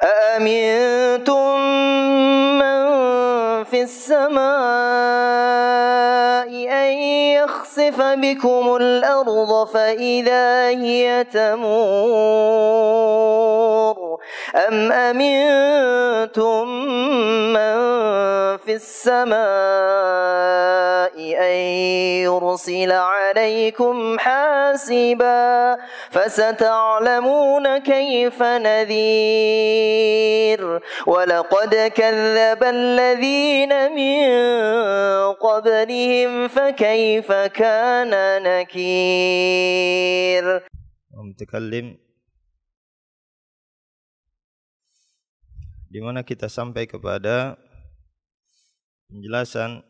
أأمنتم من في السماء أن يخسف بكم الأرض فإذا هي تمور أم أمنتم من في السماء أن يرسل عليكم حاسبا فستعلمون كيف نذير ولقد كذب الذين من قبلهم فكيف كان نكير. Mutakallim, di mana kita sampai kepada penjelasan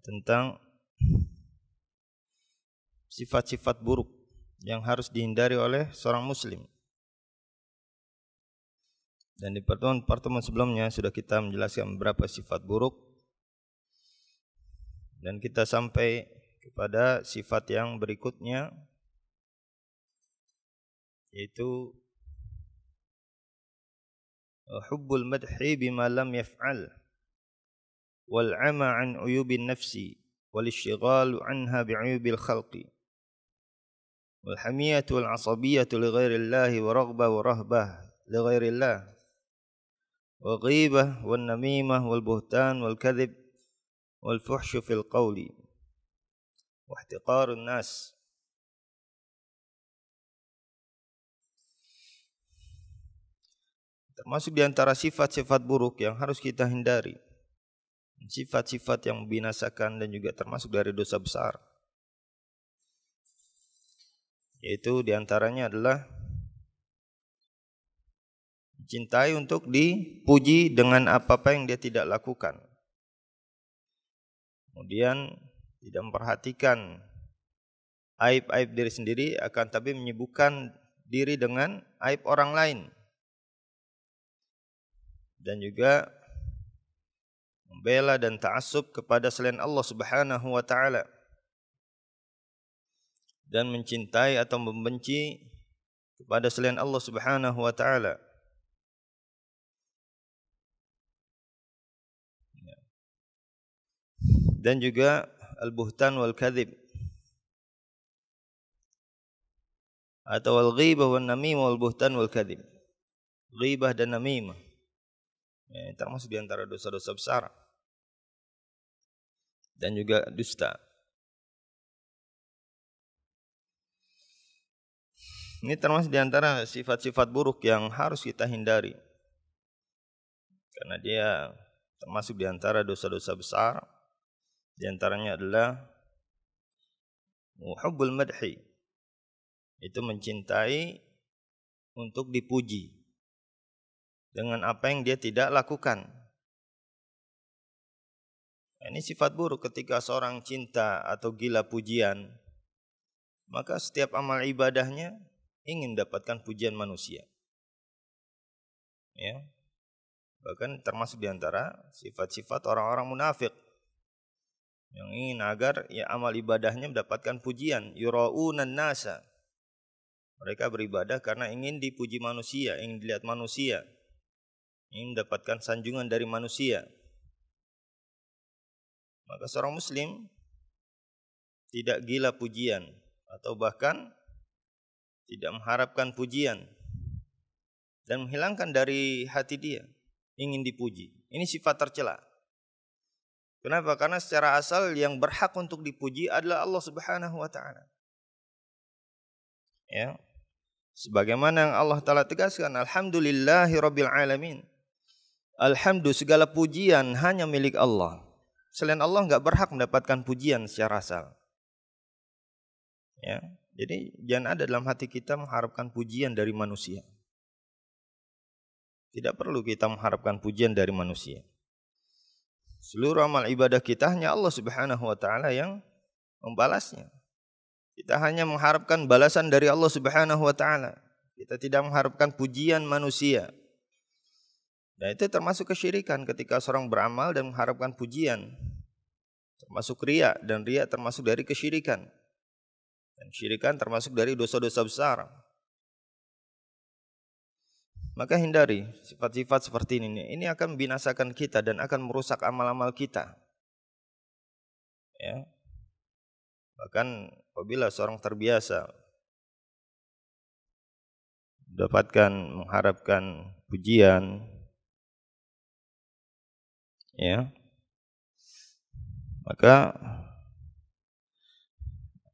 tentang sifat-sifat buruk yang harus dihindari oleh seorang muslim. Dan di pertemuan sebelumnya sudah kita menjelaskan beberapa sifat buruk, dan kita sampai kepada sifat yang berikutnya, yaitu hubbul madhi bima lam yaf'al wal 'ama 'an uyubin nafsi wal ishtighalu 'anha bi'uyubil khalqi wal hamiyatu wal 'asabiyyatu li ghairillah wa raghbah wa rahbah li ghairillah wa ghibah wan namimah wal buhtan wal kadhib wal fuhsyu fil qawli wa ihtiqarun nas. Termasuk di antara sifat-sifat buruk yang harus kita hindari, sifat-sifat yang membinasakan dan juga termasuk dari dosa besar, yaitu di antaranya adalah mencintai untuk dipuji dengan apa-apa yang dia tidak lakukan, kemudian tidak memperhatikan aib-aib diri sendiri, akan tapi menyibukkan diri dengan aib orang lain, dan juga membela dan ta'assub kepada selain Allah Subhanahu wa taala, dan mencintai atau membenci kepada selain Allah Subhanahu wa taala. Dan juga al-buhtan wal kadhib atau al-ghibah wan namimah wal buhtan wal kadhib. Ghibah dan namimah termasuk di antara dosa-dosa besar, dan juga dusta. Ini termasuk di antara sifat-sifat buruk yang harus kita hindari, karena dia termasuk di antara dosa-dosa besar. Di antaranya adalah hubbul madhi, itu mencintai untuk dipuji dengan apa yang dia tidak lakukan. Ini sifat buruk ketika seorang cinta atau gila pujian, maka setiap amal ibadahnya ingin mendapatkan pujian manusia. Ya. Bahkan termasuk di antara sifat-sifat orang-orang munafik yang ingin agar amal ibadahnya mendapatkan pujian. Yura'unan nasa, mereka beribadah karena ingin dipuji manusia, ingin dilihat manusia, ingin mendapatkan sanjungan dari manusia. Maka seorang muslim tidak gila pujian, atau bahkan tidak mengharapkan pujian, dan menghilangkan dari hati dia ingin dipuji. Ini sifat tercela. Kenapa? Karena secara asal yang berhak untuk dipuji adalah Allah Subhanahu wa taala. Ya. Sebagaimana yang Allah Taala tegaskan, alhamdulillahirabbil alamin. Alhamdulillah, segala pujian hanya milik Allah. Selain Allah enggak berhak mendapatkan pujian secara asal. Ya. Jadi jangan ada dalam hati kita mengharapkan pujian dari manusia. Tidak perlu kita mengharapkan pujian dari manusia. Seluruh amal ibadah kita hanya Allah Subhanahu wa taala yang membalasnya. Kita hanya mengharapkan balasan dari Allah Subhanahu wa taala. Kita tidak mengharapkan pujian manusia. Dan itu termasuk kesyirikan ketika seorang beramal dan mengharapkan pujian. Termasuk riya, dan riya termasuk dari kesyirikan. Dan syirikan termasuk dari dosa-dosa besar. Maka hindari sifat-sifat seperti ini. Ini akan membinasakan kita dan akan merusak amal-amal kita. Ya. Bahkan apabila seorang terbiasa mengharapkan pujian, ya, maka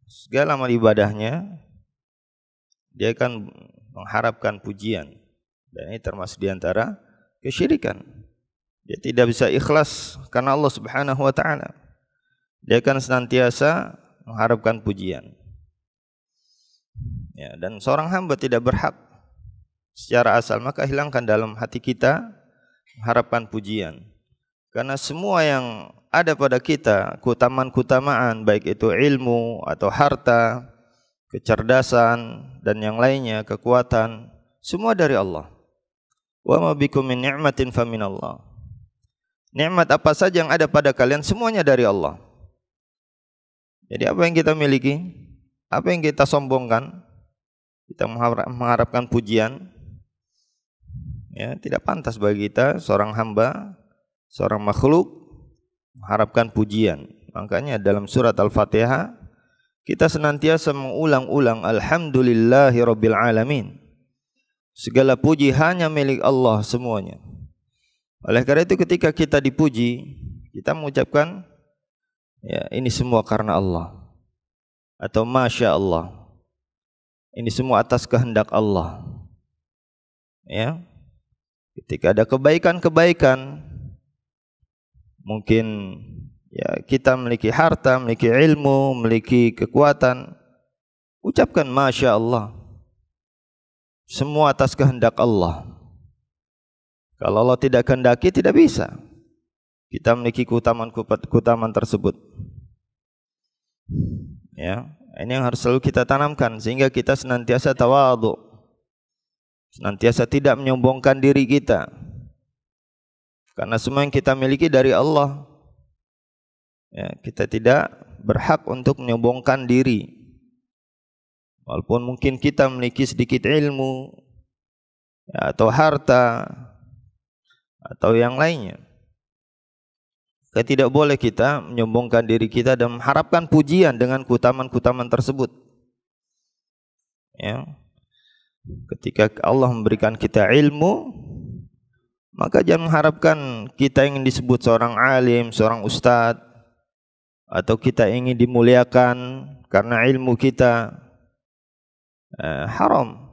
segala amal ibadahnya dia akan mengharapkan pujian, dan ini termasuk diantara kesyirikan. Dia tidak bisa ikhlas karena Allah Subhanahu wa taala. Dia akan senantiasa mengharapkan pujian. Ya, dan seorang hamba tidak berhak secara asal, maka hilangkan dalam hati kita mengharapkan pujian. Karena semua yang ada pada kita, keutamaan-keutamaan, baik itu ilmu atau harta, kecerdasan dan yang lainnya, kekuatan, semua dari Allah. Wa ma bikum min ni'matin faminallah. Nikmat apa saja yang ada pada kalian semuanya dari Allah. Jadi apa yang kita miliki, apa yang kita sombongkan, kita mengharapkan pujian, ya, tidak pantas bagi kita seorang hamba, seorang makhluk mengharapkan pujian. Makanya dalam surat Al-Fatihah kita senantiasa mengulang-ulang alhamdulillahi rabbil alamin. Segala puji hanya milik Allah semuanya. Oleh karena itu ketika kita dipuji, kita mengucapkan, ya, ini semua karena Allah, atau masya Allah, ini semua atas kehendak Allah. Ya, ketika ada kebaikan-kebaikan, mungkin ya kita memiliki harta, memiliki ilmu, memiliki kekuatan, ucapkan masya Allah, semua atas kehendak Allah. Kalau Allah tidak kehendaki, tidak bisa kita memiliki keutamaan tersebut. Ya, ini yang harus selalu kita tanamkan sehingga kita senantiasa tawadhu, senantiasa tidak menyombongkan diri kita. Karena semua yang kita miliki dari Allah. Ya, kita tidak berhak untuk menyombongkan diri. Walaupun mungkin kita memiliki sedikit ilmu, ya, atau harta atau yang lainnya. Tidak boleh kita menyombongkan diri kita dan mengharapkan pujian dengan keutamaan-keutamaan tersebut. Ya. Ketika Allah memberikan kita ilmu, maka jangan mengharapkan kita ingin disebut seorang alim, seorang ustadz, atau kita ingin dimuliakan karena ilmu kita. Haram.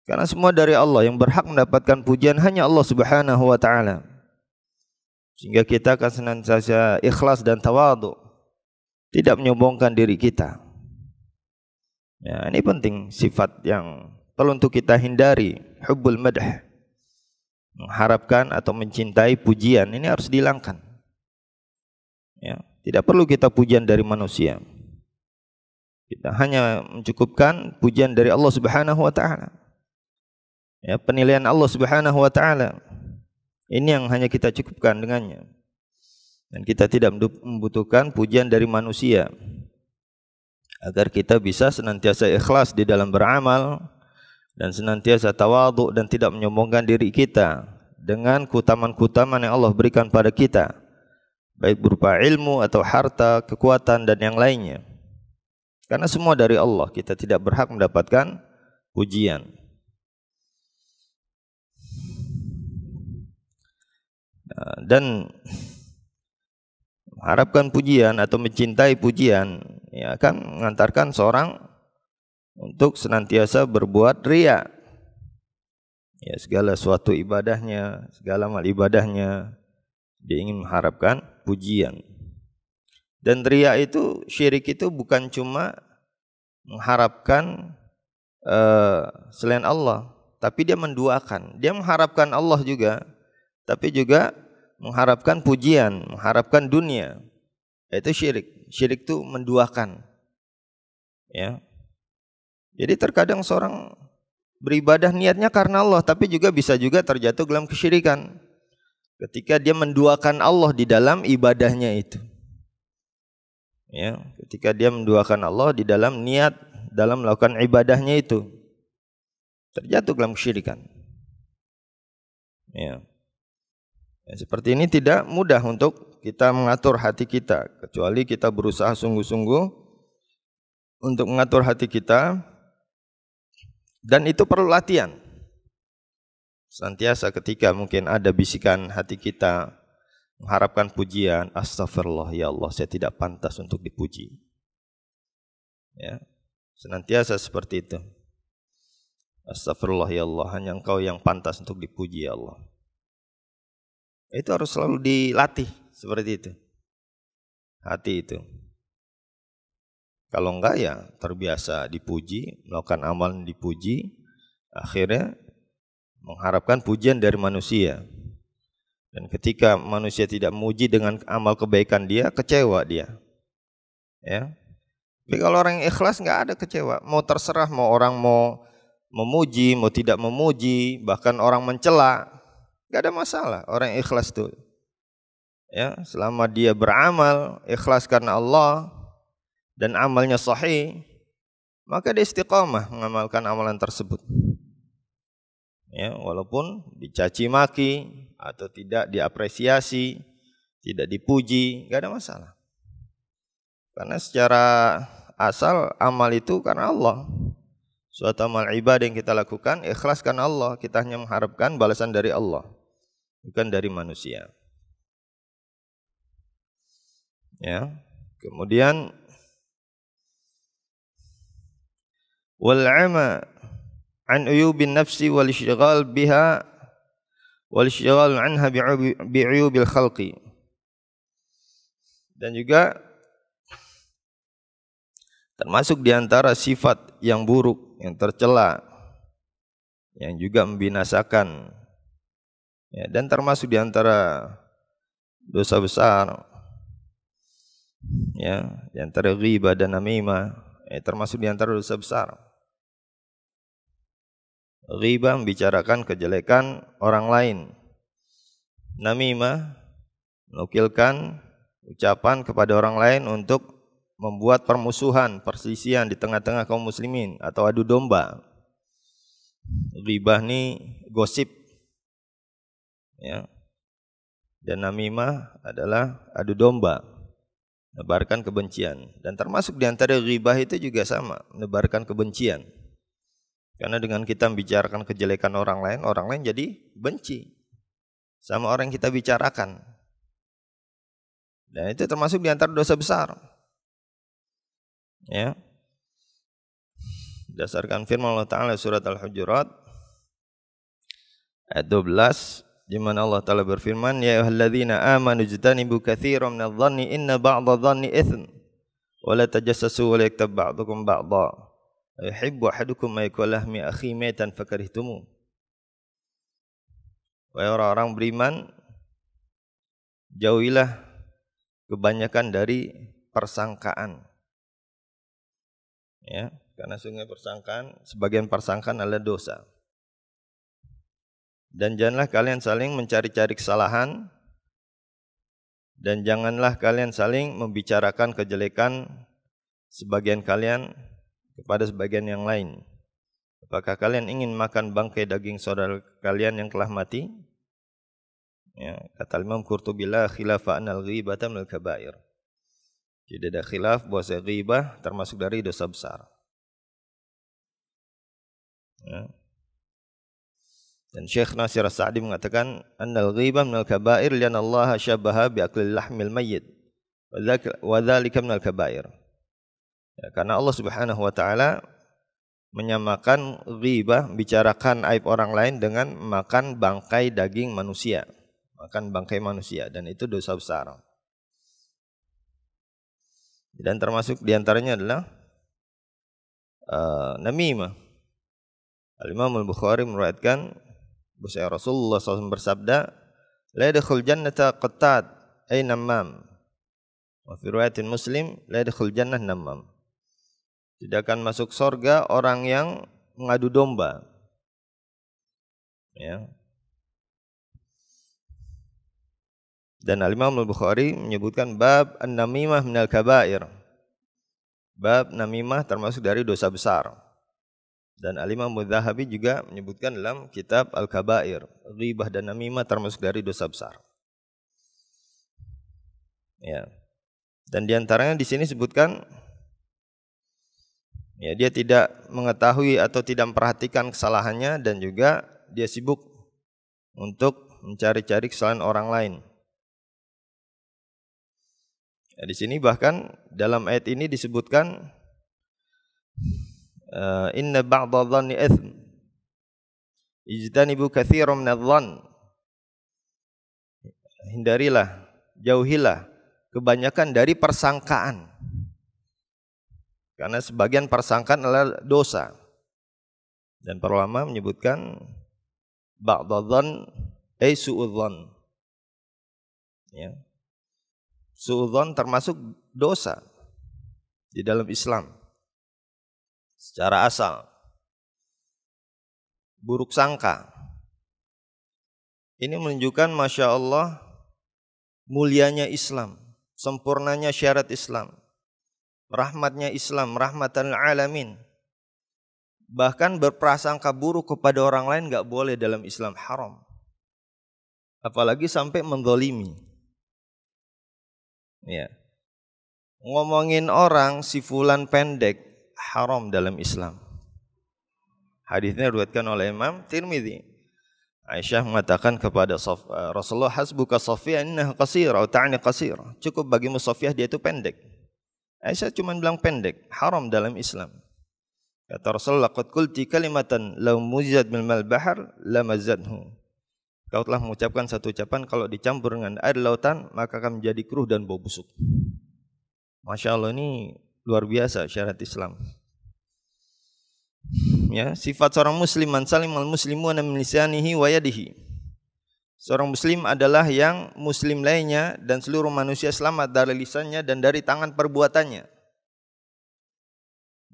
Karena semua dari Allah, yang berhak mendapatkan pujian hanya Allah Subhanahu wa taala. Sehingga kita akan senantiasa ikhlas dan tawadhu, tidak menyombongkan diri kita. Ya, ini penting, sifat yang perlu untuk kita hindari, hubbul madh. Mengharapkan atau mencintai pujian ini harus dihilangkan. Ya, tidak perlu kita pujian dari manusia. Kita hanya mencukupkan pujian dari Allah Subhanahu wa taala. Ya, penilaian Allah Subhanahu wa taala. Ini yang hanya kita cukupkan dengannya. Dan kita tidak membutuhkan pujian dari manusia. Agar kita bisa senantiasa ikhlas di dalam beramal dan senantiasa tawadhu dan tidak menyombongkan diri kita dengan keutamaan-keutamaan yang Allah berikan pada kita, baik berupa ilmu atau harta, kekuatan dan yang lainnya. Karena semua dari Allah, kita tidak berhak mendapatkan pujian. Dan mengharapkan pujian atau mencintai pujian, ya, akan mengantarkan seorang untuk senantiasa berbuat riya. Ya, segala suatu ibadahnya, segala amal ibadahnya dia ingin mengharapkan pujian. Dan riya itu, syirik itu bukan cuma mengharapkan selain Allah, tapi dia menduakan. Dia mengharapkan Allah juga, tapi juga mengharapkan pujian, mengharapkan dunia. Itu syirik. Syirik itu menduakan. Ya. Jadi terkadang seorang beribadah niatnya karena Allah, tapi juga bisa juga terjatuh dalam kesyirikan. Ketika dia menduakan Allah di dalam ibadahnya itu. Ya, ketika dia menduakan Allah di dalam niat dalam melakukan ibadahnya itu, terjatuh dalam kesyirikan. Ya. Seperti ini tidak mudah untuk kita mengatur hati kita, kecuali kita berusaha sungguh-sungguh untuk mengatur hati kita, dan itu perlu latihan. Senantiasa ketika mungkin ada bisikan hati kita mengharapkan pujian, astagfirullah ya Allah, saya tidak pantas untuk dipuji. Ya, senantiasa seperti itu. Astagfirullah ya Allah, hanya Engkau yang pantas untuk dipuji ya Allah. Itu harus selalu dilatih seperti itu. Hati itu. Kalau enggak ya terbiasa dipuji, melakukan amalan dipuji, akhirnya mengharapkan pujian dari manusia. Dan ketika manusia tidak memuji dengan amal kebaikan dia, kecewa dia. Ya. Tapi kalau orang yang ikhlas enggak ada kecewa. Mau terserah, mau orang mau memuji, mau tidak memuji, bahkan orang mencela, enggak ada masalah. Orang yang ikhlas itu. Ya, selama dia beramal ikhlas karena Allah dan amalnya sahih, maka dia istiqamah mengamalkan amalan tersebut. Ya, walaupun dicaci maki atau tidak diapresiasi, tidak dipuji, enggak ada masalah. Karena secara asal amal itu karena Allah. Suatu amal ibadah yang kita lakukan ikhlas karena Allah, kita hanya mengharapkan balasan dari Allah, bukan dari manusia. Ya. Kemudian wal 'ama an uyubin nafsi wal ishtighal biha wal ishtighal anha bi'uyubil khalqi. Dan juga termasuk di antara sifat yang buruk, yang tercela, yang juga membinasakan, ya, dan termasuk di antara dosa besar, ya, di antara ghibah dan namimah, termasuk di antara dosa besar. Ghibah membicarakan kejelekan orang lain. Namimah menukilkan ucapan kepada orang lain untuk membuat permusuhan, perselisihan di tengah-tengah kaum muslimin atau adu domba. Ghibah ini gosip, ya. Dan namimah adalah adu domba, menebarkan kebencian. Dan termasuk di antara ghibah itu juga sama, menebarkan kebencian. Karena dengan kita membicarakan kejelekan orang lain jadi benci sama orang yang kita bicarakan. Dan itu termasuk di antara dosa besar. Ya. Berdasarkan firman Allah Ta'ala surat Al-Hujurat ayat 12, di mana Allah Ta'ala berfirman, ya ayyuhalladzina amanu ijtanibu katsiran minadh-dhanni inna ba'dadh-dhanni itsm wa la tajassasu wa la yaktab ba'dukum ba'dha yuhibbu ahadukum ma yakula lahmi akhi maitan fakarihtumu. Wahai orang-orang beriman, jauhilah kebanyakan dari persangkaan. Ya, karena sungguh persangkaan, sebagian persangkaan adalah dosa. Dan janganlah kalian saling mencari-cari kesalahan, dan janganlah kalian saling membicarakan kejelekan sebagian kalian kepada sebagian yang lain. Apakah kalian ingin makan bangkai daging saudara kalian yang telah mati? Ya, kata Imam Qurtubi, la khilafa anal ghibata minal kabair. Tidak ada khilaf bahwa ghibah termasuk dari dosa besar. Ya. Dan Syekh Nasir As-Sa'di mengatakan annal ghibah minal kabair lian Allah syabaha bi aklil lahmil mayyit wa dzalika minal kabair. Ya, karena Allah Subhanahu wa taala menyamakan ghibah, bicarakan aib orang lain, dengan makan bangkai daging manusia, makan bangkai manusia, dan itu dosa besar. Dan termasuk diantaranya adalah namimah. Al-Imam Al-Bukhari meriwayatkan bahwa Rasulullah SAW bersabda, la yadkhul jannata qattat ay namam. Wa fi riwayatin Muslim, la yadkhul jannah namam. Tidak akan masuk surga orang yang mengadu domba. Ya. Dan Al-Imam Al-Bukhari menyebutkan bab an-namimah minal kabair. Bab namimah termasuk dari dosa besar. Dan Al-Imam Adz-Dzahabi juga menyebutkan dalam kitab Al-Kabair, ghibah dan namimah termasuk dari dosa besar. Ya. Dan diantaranya di sini sebutkan, ya, dia tidak mengetahui atau tidak memperhatikan kesalahannya dan juga dia sibuk untuk mencari-cari kesalahan orang lain. Ya, di sini bahkan dalam ayat ini disebutkan inna ba'dha dhanni ithm ijtanibu katsiran minadh-dhann. Hindarilah, jauhilah kebanyakan dari persangkaan. Karena sebagian persangkaan adalah dosa. Dan para ulama menyebutkan ba'dha dhann ay su'udzan. Ya. Su'udzan termasuk dosa di dalam Islam. Secara asal. Buruk sangka. Ini menunjukkan Masya Allah mulianya Islam, sempurnanya syariat Islam, rahmatnya Islam, rahmatan lil alamin. Bahkan berprasangka buruk kepada orang lain enggak boleh dalam Islam, haram. Apalagi sampai menzalimi. Ya. Ngomongin orang si fulan pendek, haram dalam Islam. Hadisnya diriwayatkan oleh Imam Tirmidzi. Aisyah mengatakan kepada Rasulullah, hasbuka Safiyah innaha qasira atau ta'ni qasira. Cukup bagimu Safiyah, dia itu pendek. Aisyah cuma bilang pendek, haram dalam Islam. Kata Rasulullah, qad qulti kalimatan law muzijat bil mal bahr lamazadhu. Kau telah mengucapkan satu ucapan kalau dicampur dengan air lautan maka akan menjadi keruh dan bau busuk. Masya Allah, ini luar biasa syariat Islam. Ya, sifat seorang muslim, man salimal muslimuna min lisanihi wa yadihi. Seorang muslim adalah yang muslim lainnya dan seluruh manusia selamat dari lisannya dan dari tangan perbuatannya.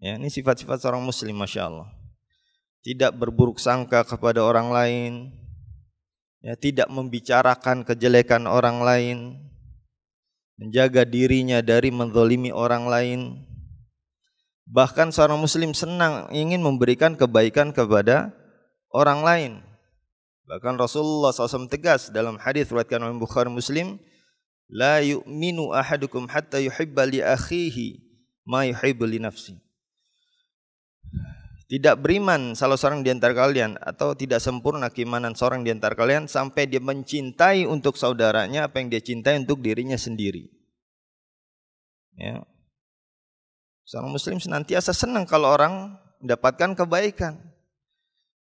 Ya, ini sifat-sifat seorang muslim, Masya Allah. Tidak berburuk sangka kepada orang lain, ya, tidak membicarakan kejelekan orang lain, menjaga dirinya dari menzalimi orang lain. Bahkan seorang muslim senang ingin memberikan kebaikan kepada orang lain. Bahkan Rasulullah SAW tegas dalam hadis riwayatkan oleh Bukhari Muslim, la yu'minu ahadukum hatta yuhibba li akhihi ma yuhibbu li nafsi. Tidak beriman salah seorang di antara kalian atau tidak sempurna keimanan seorang di antara kalian sampai dia mencintai untuk saudaranya apa yang dia cintai untuk dirinya sendiri. Ya. Seorang muslim senantiasa senang kalau orang mendapatkan kebaikan.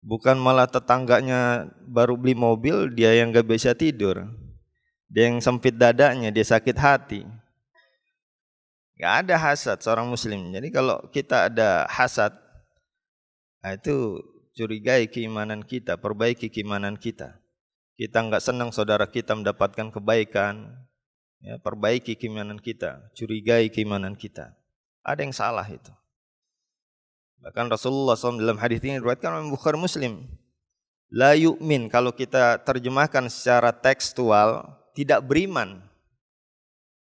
Bukan malah tetangganya baru beli mobil, dia yang gak bisa tidur. Dia yang sempit dadanya, dia sakit hati. Gak ada hasad seorang muslim. Jadi kalau kita ada hasad, nah itu curigai keimanan kita, perbaiki keimanan kita. Kita gak senang saudara kita mendapatkan kebaikan, ya, perbaiki keimanan kita, curigai keimanan kita. Ada yang salah itu. Bahkan Rasulullah SAW dalam hadis ini diriwayatkan oleh Bukhari Muslim, la yu'min, kalau kita terjemahkan secara tekstual, tidak beriman.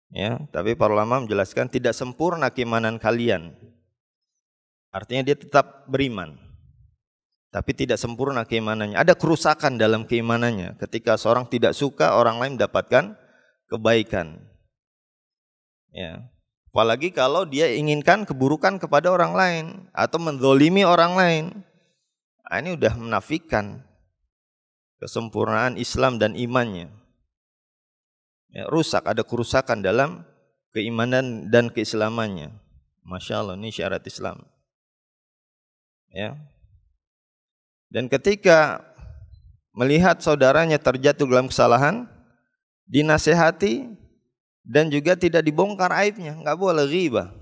Ya, tapi para ulama menjelaskan tidak sempurna keimanan kalian. Artinya dia tetap beriman, tapi tidak sempurna keimanannya. Ada kerusakan dalam keimanannya ketika seorang tidak suka orang lain mendapatkan kebaikan. Ya. Apalagi kalau dia inginkan keburukan kepada orang lain atau menzalimi orang lain. Nah, ini udah menafikan kesempurnaan Islam dan imannya. Ya, rusak, ada kerusakan dalam keimanan dan keislamannya. Masya Allah, ini syariat Islam. Ya. Dan ketika melihat saudaranya terjatuh dalam kesalahan, dinasehati dan juga tidak dibongkar aibnya, enggak boleh ghibah.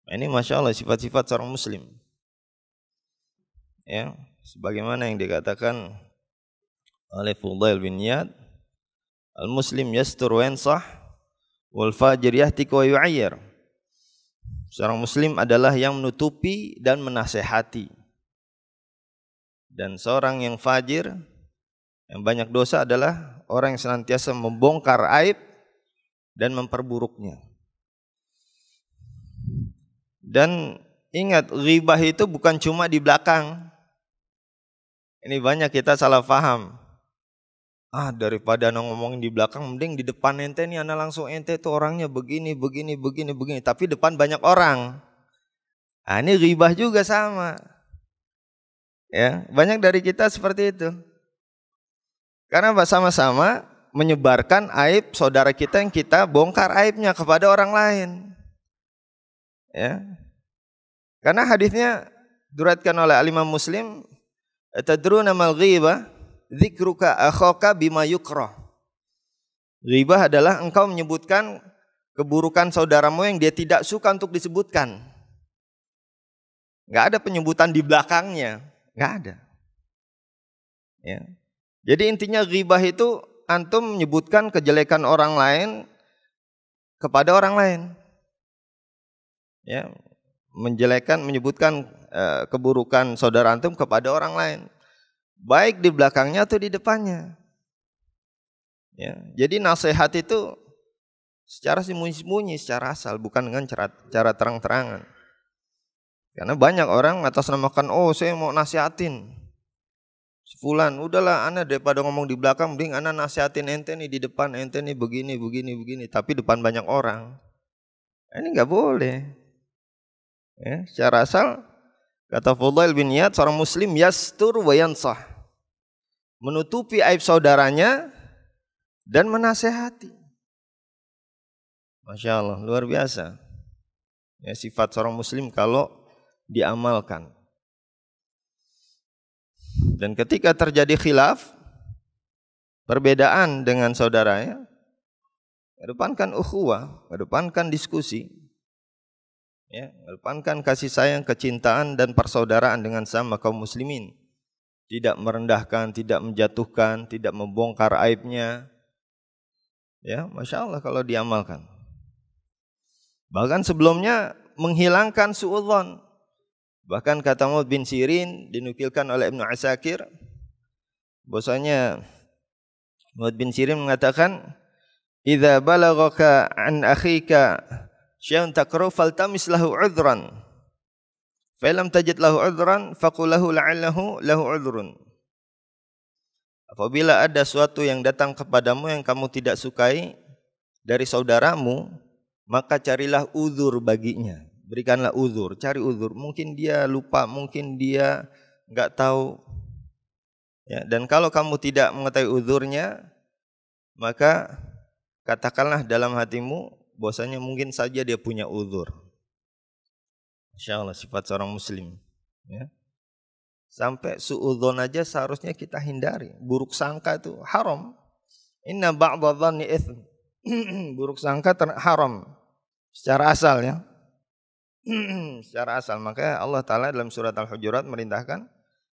Ini Masya Allah sifat-sifat seorang muslim. Ya, sebagaimana yang dikatakan oleh Fudail bin Iyad, al-muslim yastur wa yansah wal fajir yahtik wa yu'ayyir. Seorang muslim adalah yang menutupi dan menasehati. Dan seorang yang fajir, yang banyak dosa adalah orang yang senantiasa membongkar aib dan memperburuknya. Dan ingat ghibah itu bukan cuma di belakang. Ini banyak kita salah paham. Daripada ngomongin di belakang, mending di depan ente nih, ana langsung ente tuh orangnya begini. Tapi depan banyak orang. Ini ghibah juga sama. Ya, banyak dari kita seperti itu. Karena sama-sama menyebarkan aib saudara kita yang kita bongkar aibnya kepada orang lain. Ya. Karena hadisnya diriwayatkan oleh Imam Muslim, "Tadruna mal ghibah? Dzikruka akhaka bima yukrah." Ghibah adalah engkau menyebutkan keburukan saudaramu yang dia tidak suka untuk disebutkan. Enggak ada penyebutan di belakangnya, enggak ada. Ya. Jadi intinya ghibah itu antum menyebutkan kejelekan orang lain kepada orang lain. Ya, menyebutkan keburukan saudara antum kepada orang lain. Baik di belakangnya atau di depannya. Ya, jadi nasihat itu secara sembunyi-sembunyi, secara asal, bukan dengan cara terang-terangan. Karena banyak orang atasnamakan, saya mau nasihatin Fulan, udahlah ana daripada ngomong di belakang, mending ana nasihatin ente nih di depan, ente nih begini, tapi depan banyak orang. Ini enggak boleh. Ya, secara asal kata Fudail bin Iyad, seorang muslim yastur wa yansah, menutupi aib saudaranya dan menasehati. Masya Allah, luar biasa. Ya, sifat seorang muslim kalau diamalkan. Dan ketika terjadi khilaf, perbedaan dengan saudaranya, kedepankan ukhuwah, kedepankan diskusi, ya, kedepankan kasih sayang, kecintaan dan persaudaraan dengan sama kaum muslimin. Tidak merendahkan, tidak menjatuhkan, tidak membongkar aibnya. Ya, Masya Allah kalau diamalkan. Bahkan sebelumnya menghilangkan suudzon. Bahkan kata Muhammad bin Sirin, dinukilkan oleh Ibnu Asakir, bahwasanya Muhammad bin Sirin mengatakan, "Idza balaghaka an akhika syai'un takrahu faltamis lahu 'udhran. Fa lam tajid lahu 'udhran faqul lahu la'allahu lahu 'udhrun." Apabila ada suatu yang datang kepadamu yang kamu tidak sukai dari saudaramu, maka carilah uzur baginya. Berikanlah uzur, cari uzur. Mungkin dia lupa, mungkin dia enggak tahu. Ya, dan kalau kamu tidak mengetahui uzurnya, maka katakanlah dalam hatimu bahwasanya mungkin saja dia punya uzur. Masya Allah, sifat seorang muslim. Ya. Sampai suudzon aja seharusnya kita hindari. Buruk sangka itu haram. Inna ba'dha dhanni itsm. Buruk sangka haram secara asal, ya. Secara asal. Maka Allah Ta'ala dalam surat Al-Hujurat merintahkan,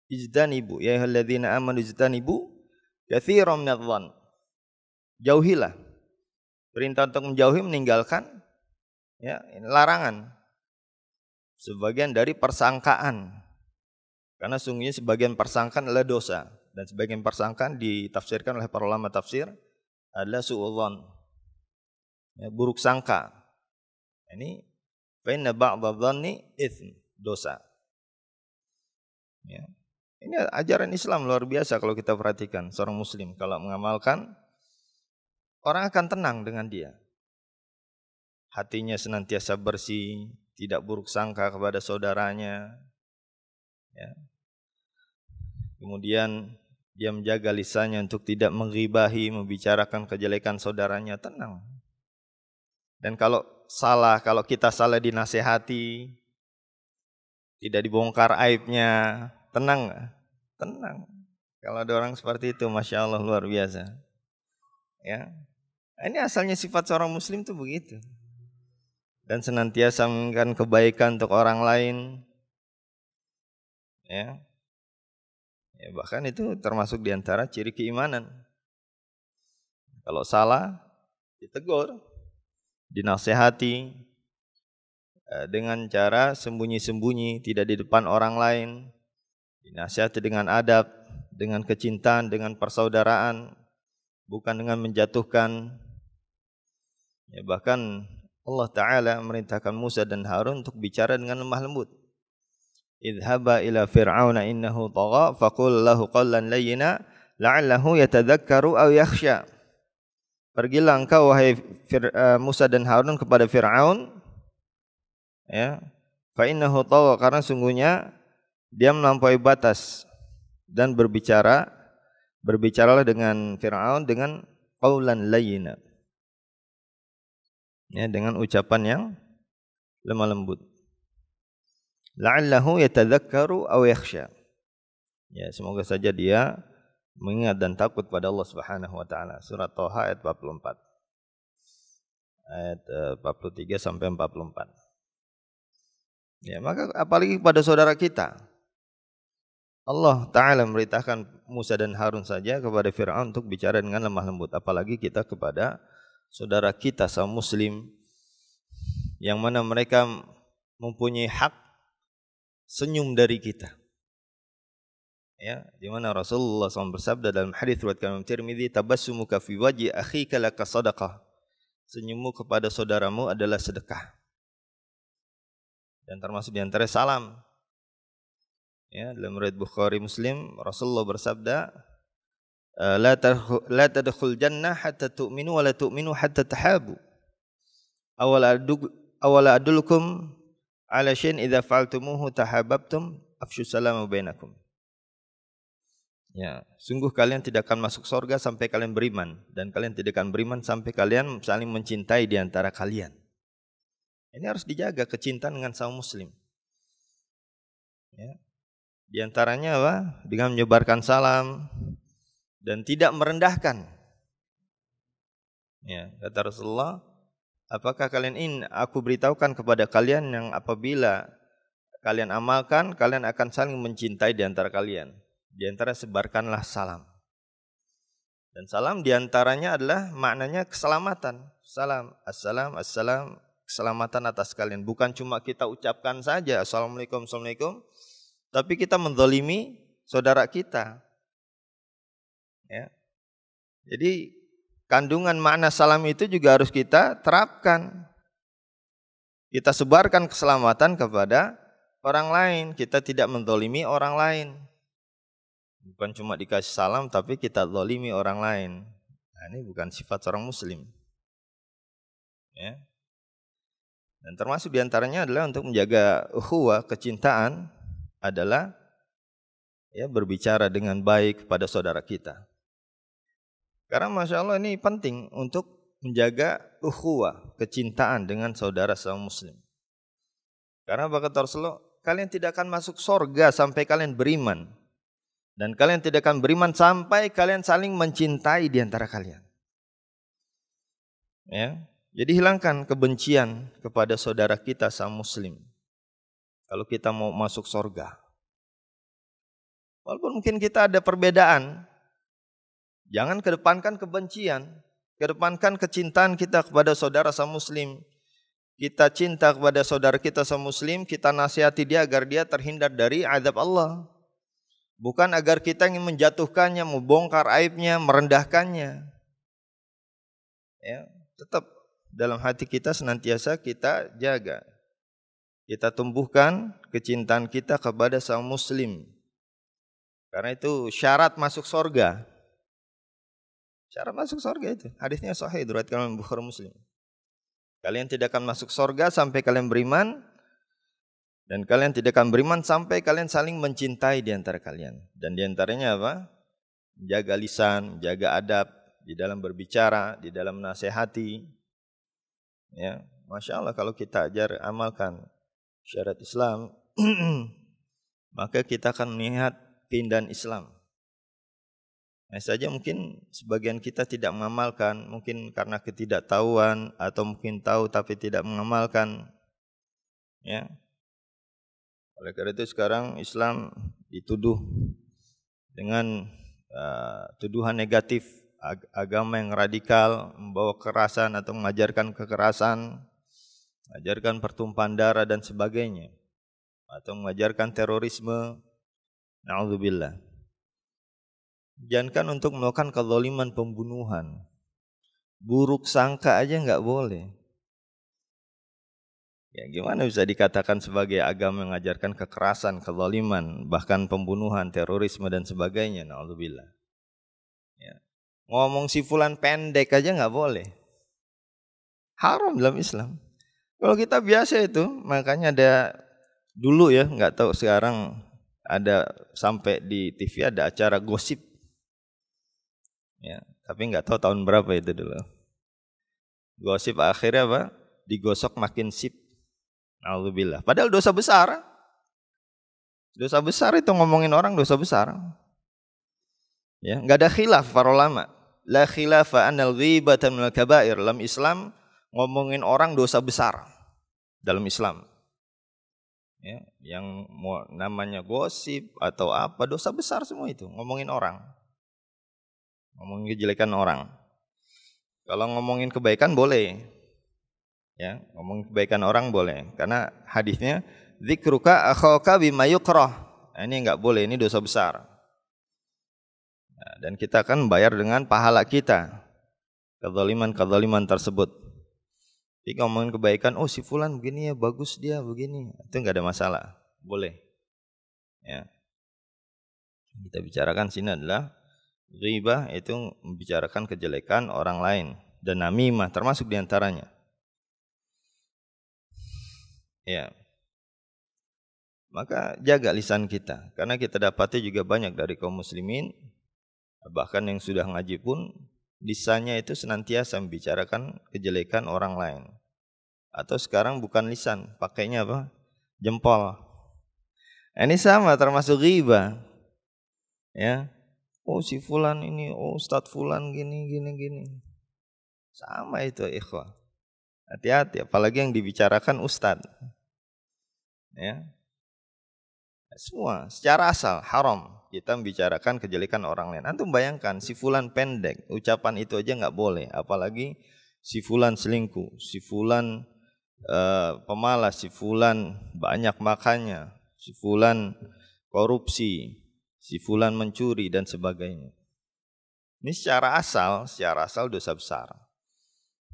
ijtanibu ya ayyuhalladzina amanu ijtanibu katsiran minadh-dhann. Jauhilah. Perintah untuk menjauhi, meninggalkan, ya, ini larangan. Sebagian dari persangkaan. Karena sungguhnya sebagian persangkaan adalah dosa, dan sebagian persangkaan ditafsirkan oleh para ulama tafsir adalah suudzon. Ya, buruk sangka. Ini fa inna ba'dha dhanni itsm, dosa. Ya. Ini ajaran Islam luar biasa kalau kita perhatikan. Seorang muslim kalau mengamalkan, orang akan tenang dengan dia. Hatinya senantiasa bersih, tidak buruk sangka kepada saudaranya. Ya. Kemudian dia menjaga lisannya untuk tidak menggibahi, membicarakan kejelekan saudaranya, tenang. Dan kalau kita salah dinasehati, tidak dibongkar aibnya, tenang nggak? Tenang. Kalau ada orang seperti itu, Masya Allah, luar biasa. Ya, ini asalnya sifat seorang muslim itu begitu. Dan senantiasa menginginkan kebaikan untuk orang lain. Ya, bahkan itu termasuk diantara ciri keimanan. Kalau salah, ditegur, dinasehati dengan cara sembunyi-sembunyi, tidak di depan orang lain, dinasehati dengan adab, dengan kecintaan, dengan persaudaraan, bukan dengan menjatuhkan. Ya, bahkan Allah Ta'ala merintahkan Musa dan Harun untuk bicara dengan lemah lembut. idhaba ila fir'auna innahu tagha faqul lahu qawlan layyina la'allahu yatadzakkaru aw yakhsha. Pergilah engkau wahai Musa dan Harun kepada Fir'aun, ya, fa innahu tagha, karena sungguhnya dia melampaui batas, dan berbicaralah dengan Fir'aun dengan qawlan layyina, ya, dengan ucapan yang lemah lembut. La'allahu yatadzakkaru aw yakhsha. Ya, semoga saja dia mengingat dan takut pada Allah Subhanahu wa taala. Surat Thaha ayat 44. Ayat 43 sampai 44. Ya, maka apalagi kepada saudara kita. Allah taala memerintahkan Musa dan Harun saja kepada Firaun untuk bicara dengan lemah lembut, apalagi kita kepada saudara kita kaum muslim yang mana mereka mempunyai hak senyum dari kita. Ya, di mana Rasulullah SAW bersabda dalam hadis riwayat Imam Tirmidzi, tabassumuka fi wajhi akhika laka sadaqah. Senyummu kepada saudaramu adalah sedekah. Dan termasuk di antara salam. Ya, dalam riwayat Bukhari Muslim Rasulullah bersabda, la tadkhul jannah hatta tu'minu wa la tu'minu hatta tahabu. Awala adullukum ala syai'in idza fa'altumuhu tahabbtum afshu salama bainakum. Ya, sungguh kalian tidak akan masuk surga sampai kalian beriman, dan kalian tidak akan beriman sampai kalian saling mencintai di antara kalian. Ini harus dijaga kecintaan dengan sesama muslim. Ya. Di antaranya apa? Dengan menyebarkan salam dan tidak merendahkan. Ya, kata Rasulullah, apakah kalian ingin aku beritahukan kepada kalian yang apabila kalian amalkan, kalian akan saling mencintai di antara kalian. Di antara sebarkanlah salam. Dan salam di antaranya adalah maknanya keselamatan. Salam, assalam, assalam, keselamatan atas kalian. Bukan cuma kita ucapkan saja assalamualaikum, assalamualaikum, tapi kita menzalimi saudara kita. Ya. Jadi kandungan makna salam itu juga harus kita terapkan. Kita sebarkan keselamatan kepada orang lain. Kita tidak menzalimi orang lain. Bukan cuma dikasih salam tapi kita zalimi orang lain. Nah, ini bukan sifat seorang muslim. Ya. Dan termasuk diantaranya adalah untuk menjaga ukhuwah, kecintaan adalah ya berbicara dengan baik kepada saudara kita. Karena Masya Allah ini penting untuk menjaga ukhuwah, kecintaan dengan saudara sesama muslim. Karena kata Rasulullah, kalian tidak akan masuk surga sampai kalian beriman. Dan kalian tidak akan beriman sampai kalian saling mencintai di antara kalian. Ya, jadi hilangkan kebencian kepada saudara kita sesama muslim. Kalau kita mau masuk surga. Walaupun mungkin kita ada perbedaan, jangan kedepankan kebencian, kedepankan kecintaan kita kepada saudara sesama muslim. Kita cinta kepada saudara kita sesama muslim, kita nasihati dia agar dia terhindar dari azab Allah. Bukan agar kita ingin menjatuhkannya, membongkar aibnya, merendahkannya. Ya, tetap dalam hati kita senantiasa kita jaga. Kita tumbuhkan kecintaan kita kepada sesama muslim. Karena itu syarat masuk surga. Syarat masuk surga itu. Hadisnya sahih diriwayatkan oleh Bukhari Muslim. Kalian tidak akan masuk surga sampai kalian beriman. Dan kalian tidak akan beriman sampai kalian saling mencintai di antara kalian. Dan di antaranya apa? Menjaga lisan, menjaga adab di dalam berbicara, di dalam menasehati. Ya, Masya Allah kalau kita amalkan syariat Islam, maka kita akan melihat keindahan Islam. Nah, saja mungkin sebagian kita tidak mengamalkan, mungkin karena ketidaktahuan atau mungkin tahu tapi tidak mengamalkan. Ya. Oleh karena itu sekarang Islam dituduh dengan tuduhan negatif, agama yang radikal, membawa kekerasan atau mengajarkan kekerasan, mengajarkan pertumpahan darah dan sebagainya, atau mengajarkan terorisme. Na'udzubillah. Jangankan untuk melakukan kezaliman, pembunuhan, buruk sangka aja nggak boleh. Ya, gimana bisa dikatakan sebagai agama yang mengajarkan kekerasan, kezaliman, bahkan pembunuhan, terorisme dan sebagainya? Na'udzubillah. Ya. Ngomong si fulan pendek aja nggak boleh. Haram dalam Islam. Kalau kita biasa itu, makanya ada dulu ya, nggak tahu sekarang ada sampai di TV ada acara gosip. Ya, tapi nggak tahu tahun berapa itu dulu. Gosip akhirnya apa? Digosok makin sip. Alhamdulillah. Padahal dosa besar. Dosa besar itu ngomongin orang dosa besar. Ya, enggak ada khilaf para ulama. La khilafa anal ghibata minal kabair. Dalam Islam ngomongin orang dosa besar dalam Islam. Ya, yang namanya gosip atau apa dosa besar semua itu, ngomongin orang. Ngomongin kejelekan orang. Kalau ngomongin kebaikan boleh. Ya, ngomong kebaikan orang boleh karena hadisnya dzikruka akhaka bima yukrah. Nah, ini enggak boleh, ini dosa besar. Nah, dan kita akan bayar dengan pahala kita kezaliman tersebut. Jadi ngomongin kebaikan, oh si fulan begini ya, bagus dia begini, itu enggak ada masalah, boleh. Ya. Kita bicarakan sini adalah ghibah, itu membicarakan kejelekan orang lain, dan namimah termasuk diantaranya. Ya. Maka jaga lisan kita, karena kita dapati juga banyak dari kaum muslimin, bahkan yang sudah ngaji pun lisannya itu senantiasa membicarakan kejelekan orang lain. Atau sekarang bukan lisan, pakainya apa? Jempol. Ini sama termasuk ghibah. Ya. Oh si fulan ini, oh Ustadz fulan gini. Sama itu ikhwah. Hati-hati, apalagi yang dibicarakan ustadz. Ya. Semua secara asal haram kita membicarakan kejelekan orang lain. Antum bayangkan si fulan pendek, ucapan itu aja enggak boleh, apalagi si fulan selingkuh, si fulan pemalas, si fulan banyak makannya, si fulan korupsi, si fulan mencuri dan sebagainya. Ini secara asal dosa besar.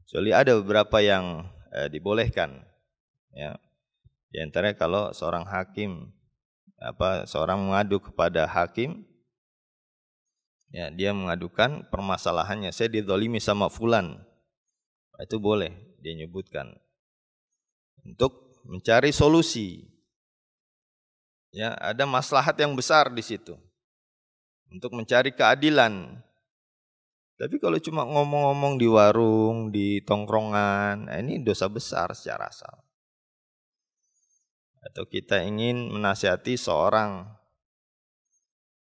Soalnya ada beberapa yang dibolehkan, ya. Di antaranya kalau seorang hakim, seorang mengadu kepada hakim, ya dia mengadukan permasalahannya, saya dizalimi sama fulan, itu boleh dia nyebutkan untuk mencari solusi. Ya, ada maslahat yang besar di situ untuk mencari keadilan. Tapi kalau cuma ngomong-ngomong di warung, di tongkrongan, ini dosa besar secara asal. Atau kita ingin menasihati seorang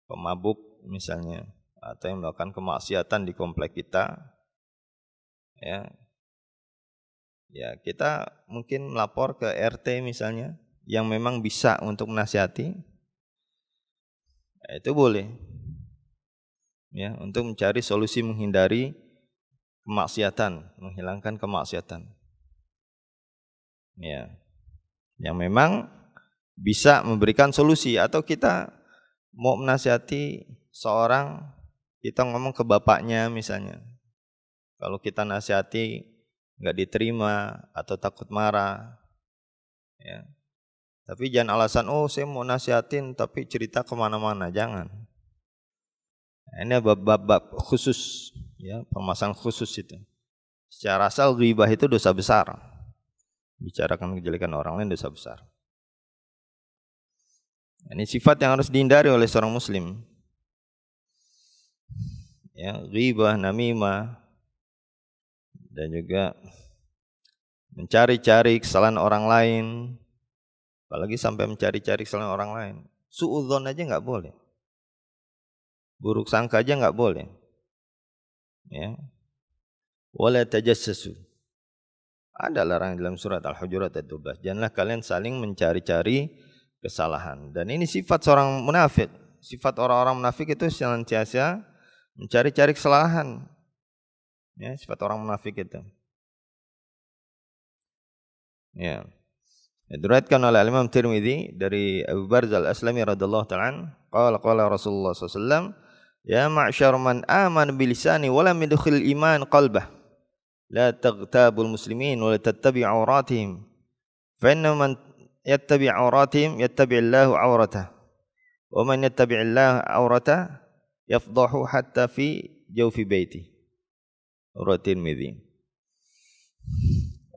pemabuk misalnya, atau yang melakukan kemaksiatan di komplek kita, ya kita mungkin melapor ke RT misalnya, yang memang bisa untuk menasihati, itu boleh. Ya, untuk mencari solusi menghindari kemaksiatan, menghilangkan kemaksiatan. Ya. Yang memang bisa memberikan solusi, atau kita mau menasihati seorang, kita ngomong ke bapaknya misalnya. Kalau kita nasihati enggak diterima atau takut marah, ya. Tapi jangan alasan, oh saya mau nasihatin tapi cerita kemana-mana, jangan. Ini bab-bab khusus, ya, permasalahan khusus itu. Secara asal ghibah itu dosa besar. Bicarakan kejelekan orang lain dosa besar. Ini sifat yang harus dihindari oleh seorang muslim. Ya, ghibah, namimah, dan juga mencari-cari kesalahan orang lain. Apalagi sampai mencari-cari kesalahan orang lain. Suudzon aja enggak boleh. Buruk sangka aja enggak boleh. Ya. Wala tajassasu. Ada larangan dalam surat Al-Hujurat ayat 12. Janganlah kalian saling mencari-cari kesalahan. Dan ini sifat seorang munafik. Sifat orang-orang munafik itu senantiasa mencari-cari kesalahan. Ya, sifat orang munafik itu. Ya. Diriwayatkan oleh Imam Tirmidzi dari Abu Barzah Al-Aslami radhiyallahu ta'ala, qala Rasulullah sallallahu alaihi wasallam, ya ma'syar man amana bilisani wa lam yadkhul iman qalbah, la taghtabul muslimin wa la tattabi'u awratihim, Fa inna man yattabi' auratihim yattabi'illahu auratah. Wa man yattabi'illahu auratah yafdahu hatta fi jawfi baiti. Riwayat Tirmidzi.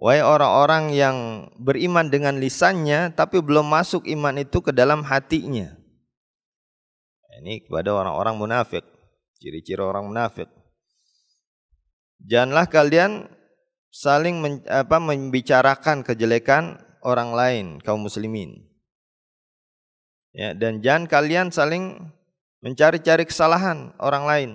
Wahai orang-orang yang beriman dengan lisannya tapi belum masuk iman itu ke dalam hatinya. Ini kepada orang-orang munafik. Ciri-ciri orang munafik. Janganlah kalian saling membicarakan kejelekan orang lain, kaum muslimin. Ya, dan jangan kalian saling mencari-cari kesalahan orang lain.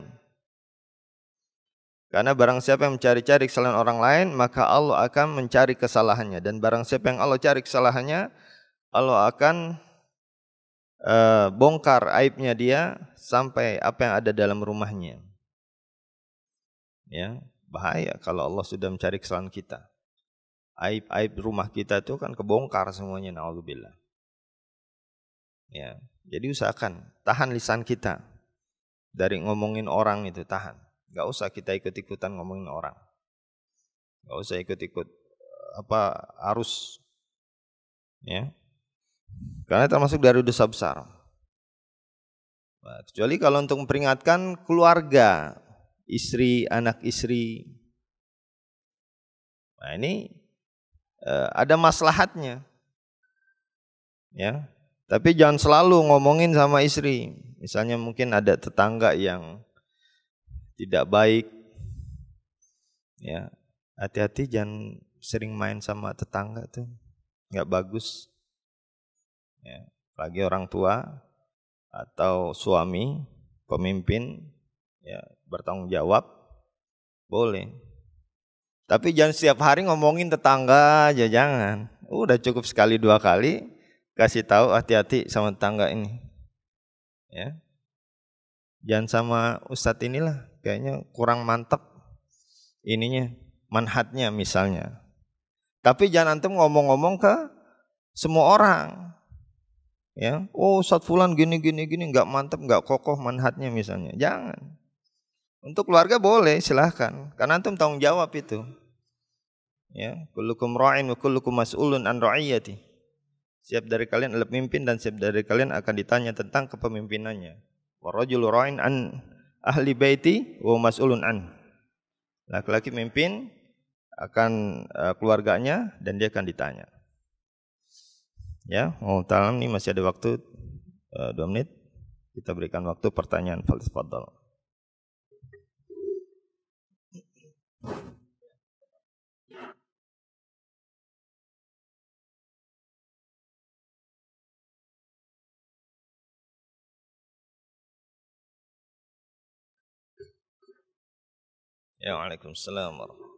Karena barang siapa yang mencari-cari kesalahan orang lain, maka Allah akan mencari kesalahannya. Dan barang siapa yang Allah cari kesalahannya, Allah akan bongkar aibnya dia sampai apa yang ada dalam rumahnya. Ya, bahaya kalau Allah sudah mencari kesalahan kita. Aib-aib rumah kita itu kan kebongkar semuanya, naudzubillah. Ya, jadi usahakan tahan lisan kita dari ngomongin orang itu, tahan. Gak usah kita ikut-ikutan ngomongin orang. Gak usah ikut-ikut arus. Ya. Karena termasuk dari dosa besar. Nah, kecuali kalau untuk memperingatkan keluarga, istri, anak istri. Nah, ini ada maslahatnya. Ya. Tapi jangan selalu ngomongin sama istri. Misalnya mungkin ada tetangga yang tidak baik, ya hati-hati, jangan sering main sama tetangga tuh, nggak bagus. Ya, lagi orang tua atau suami, pemimpin, ya bertanggung jawab, boleh. Tapi jangan setiap hari ngomongin tetangga aja, jangan. Udah cukup sekali 2 kali kasih tahu hati-hati sama tetangga ini. Ya. Jangan sama ustadz inilah, kayaknya kurang mantap ininya, manhatnya misalnya. Tapi jangan antum ngomong-ngomong ke semua orang. Ya, oh Ustadz fulan gini enggak mantap, enggak kokoh manhatnya misalnya. Jangan. Untuk keluarga boleh, silahkan. Karena antum tanggung jawab itu. Ya, kullukum ra'in wa kullukum mas'ulun an ra'iyati. Siap dari kalian adalah pemimpin dan siap dari kalian akan ditanya tentang kepemimpinannya. Warajulu ra'in an ahli baiti wa mas'ulun an. Laki-laki memimpin akan keluarganya dan dia akan ditanya. Ya, ta'ala ini masih ada waktu 2 menit. Kita berikan waktu pertanyaan, fadhal. Ya, waalaikumsalam warahmatullahi wabarakatuh.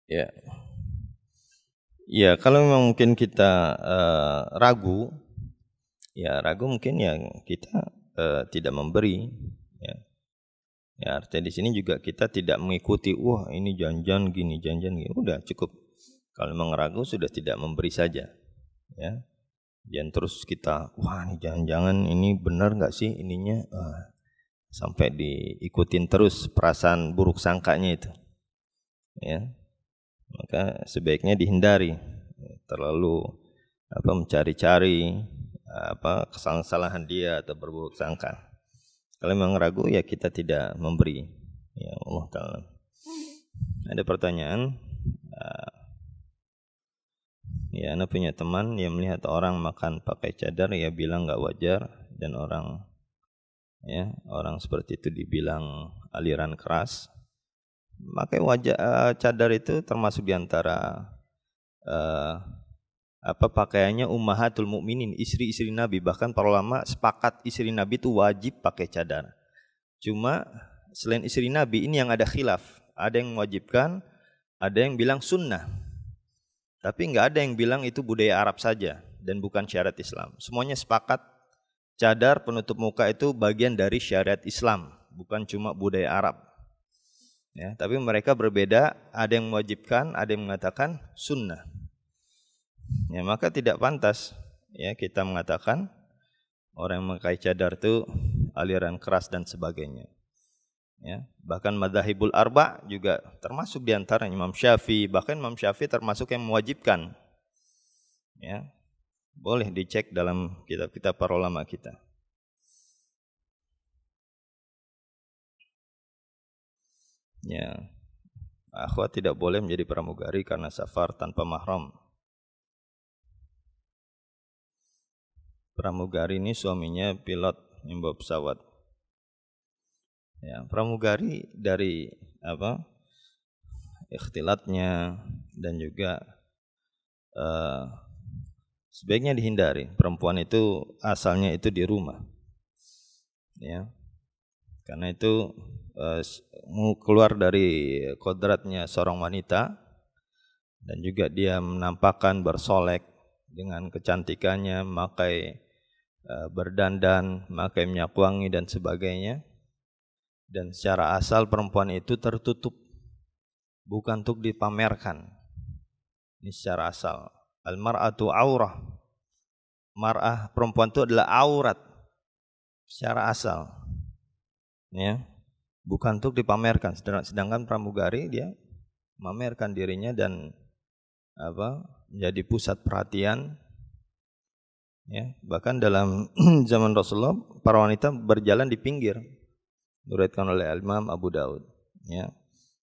Ya. Ya, kalau memang mungkin kita ragu, ya ragu mungkin ya kita tidak memberi, ya. Ya, artinya di sini juga kita tidak mengikuti, wah ini janjian gini. Udah cukup. Kalau memang ragu sudah tidak memberi saja, ya. Jangan terus kita, wah ini jangan-jangan ini benar enggak sih ininya, sampai diikutin terus perasaan buruk sangkanya itu. Ya. Maka sebaiknya dihindari terlalu mencari-cari kesalahan dia atau berburuk sangka. Kalau memang ragu ya kita tidak memberi. Ya Allah Ta'ala. Ada pertanyaan. Ya, anak punya teman yang melihat orang makan pakai cadar, ya bilang enggak wajar, dan orang Ya, orang seperti itu dibilang aliran keras. Maka cadar itu termasuk diantara pakaiannya ummahatul mukminin, istri-istri Nabi. Bahkan para ulama sepakat istri Nabi itu wajib pakai cadar. Cuma selain istri Nabi ini yang ada khilaf. Ada yang mewajibkan, ada yang bilang sunnah. Tapi enggak ada yang bilang itu budaya Arab saja dan bukan syariat Islam. Semuanya sepakat cadar penutup muka itu bagian dari syariat Islam, bukan cuma budaya Arab. Ya, tapi mereka berbeda, ada yang mewajibkan, ada yang mengatakan sunnah. Ya, maka tidak pantas ya kita mengatakan orang yang memakai cadar itu aliran keras dan sebagainya. Ya, bahkan madzhabul arba juga termasuk di antara Imam Syafi'i, bahkan Imam Syafi'i termasuk yang mewajibkan. Ya. Boleh dicek dalam kitab-kitab para ulama kita. Ya. Akhwat tidak boleh menjadi pramugari karena safar tanpa mahram. Pramugari ini suaminya pilot yang bawa pesawat. Ya, pramugari dari ikhtilatnya dan juga sebaiknya dihindari. Perempuan itu asalnya itu di rumah. Ya. Karena itu keluar dari kodratnya seorang wanita dan juga dia menampakkan bersolek dengan kecantikannya, memakai berdandan, memakai minyak wangi dan sebagainya. Dan secara asal perempuan itu tertutup, bukan untuk dipamerkan. Ini secara asal. Al-mar'atu aurah. Mar'ah perempuan itu adalah aurat secara asal. Ya. Bukan untuk dipamerkan. Sedangkan pramugari dia memamerkan dirinya dan menjadi pusat perhatian. Ya, bahkan dalam zaman Rasulullah para wanita berjalan di pinggir. Diriwayatkan oleh Imam Abu Daud. Ya.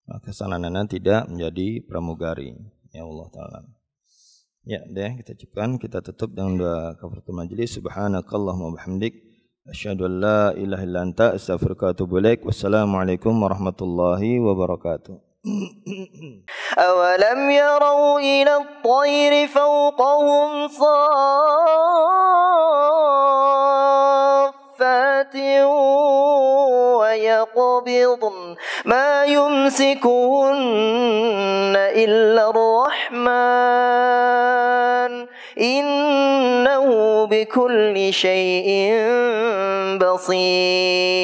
Maka sananana tidak menjadi pramugari. Ya Allah taala. Ya, deh kita cukupkan, kita tutup dengan doa kafaratul majlis. Subhanakallahumma wabihamdik, asyhadu an la ilaha illa anta, astaghfiruka wa atubu ilaik. Wassalamualaikum warahmatullahi wabarakatuh. أولم يروا إلى الطير فوقهم صافات ويقبضن ما يمسكهن إلا الرحمن إنه بكل شيء بصير.